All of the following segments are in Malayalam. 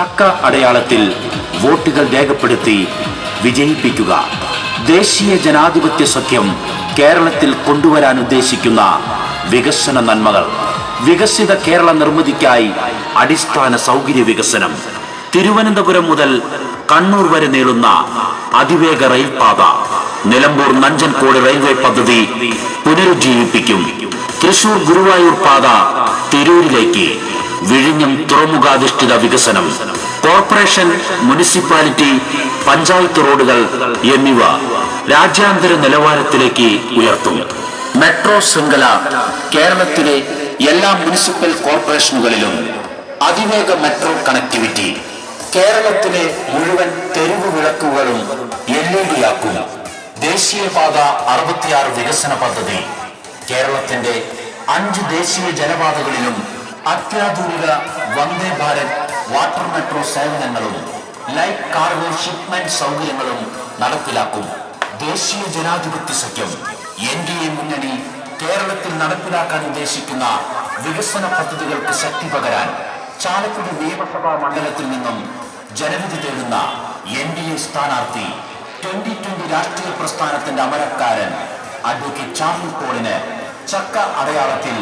ചക്ക അടയാളത്തിൽ വോട്ടുകൾ രേഖപ്പെടുത്തി വിജയിപ്പിക്കുക. ദേശീയ ജനാധിപത്യ സഖ്യം കേരളത്തിൽ കൊണ്ടുവരാൻ ഉദ്ദേശിക്കുന്ന വികസന നന്മകൾ. വികസിത കേരള നിർമ്മിതിക്കായി അടിസ്ഥാന സൗകര്യ വികസനം. തിരുവനന്തപുരം മുതൽ കണ്ണൂർ വരെ നീളുന്ന അതിവേഗ റെയിൽപാത. നിലമ്പൂർ നഞ്ചൻകോട് റെയിൽവേ പദ്ധതി പുനരുജ്ജീവിപ്പിക്കും. തൃശൂർ ഗുരുവായൂർ പാത തിരൂരിലേക്ക്. വിഴിഞ്ഞം തുറമുഖാധിഷ്ഠിത വികസനം. കോർപ്പറേഷൻ, മുനിസിപ്പാലിറ്റി, പഞ്ചായത്ത് റോഡുകൾ എന്നിവ രാജ്യാന്തര നിലവാരത്തിലേക്ക് ഉയർത്തും. മെട്രോ ശൃംഖല. കേരളത്തിലെ എല്ലാ മുനിസിപ്പൽ കോർപ്പറേഷനുകളിലും അതിവേഗ മെട്രോ കണക്ടിവിറ്റി. കേരളത്തിലെ മുഴുവൻ തെരുവ് വിളക്കുകളും LED ആക്കും. ദേശീയപാത 66 വികസന പദ്ധതി. കേരളത്തിന്റെ 5 ദേശീയ ജലപാതകളിലും അത്യാധുനിക വന്ദേ ഭാരത് വാട്ടർ മെട്രോ സേവനങ്ങളും ലൈറ്റ് കാർഗോ ഷിപ്മെന്റ് സൗകര്യങ്ങളും നടപ്പിലാക്കും. ദേശീയ ജനാധിപത്യ സഖ്യം NDA മുന്നണി കേരളത്തിൽ നടപ്പിലാക്കാൻ ഉദ്ദേശിക്കുന്ന വികസന പദ്ധതികൾക്ക് ശക്തി പകരാൻ ചാലക്കുടി നിയമസഭാ മണ്ഡലത്തിൽ നിന്നും ജനവിധി തേടുന്ന NDA സ്ഥാനാർത്ഥി 2020 രാഷ്ട്രീയ പ്രസ്ഥാനത്തിന്റെ അമരക്കാരൻ അഡ്വക്കേറ്റ് ചാർലി പോളിന് ചക്ക അടയാളത്തിൽ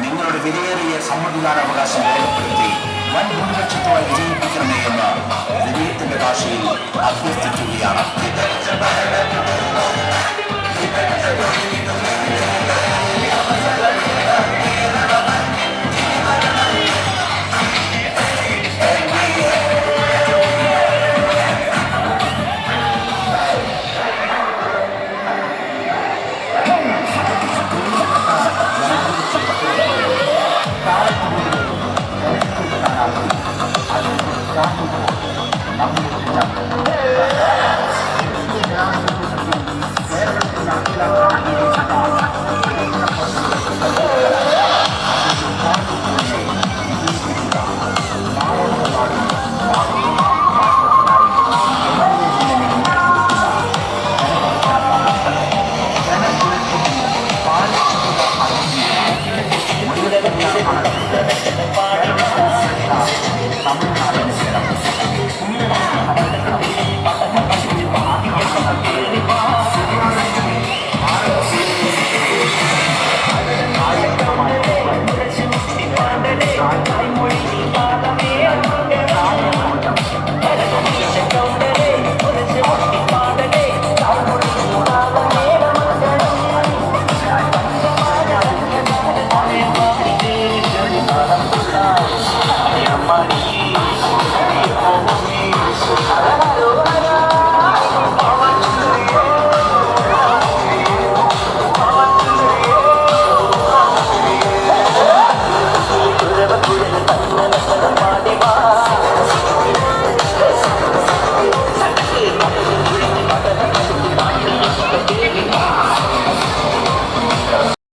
നിങ്ങളുടെ വിലയേറിയ സമ്മതിദാനാവകാശം രേഖപ്പെടുത്തി വൻ ഭൂരിപക്ഷത്തോടെ വിജയിപ്പിക്കണമേ എന്ന് വിജയത്തിന്റെ ഭാഷയിൽ അഭ്യർത്ഥിക്കുകയാണ്. തമിഴ്നാട്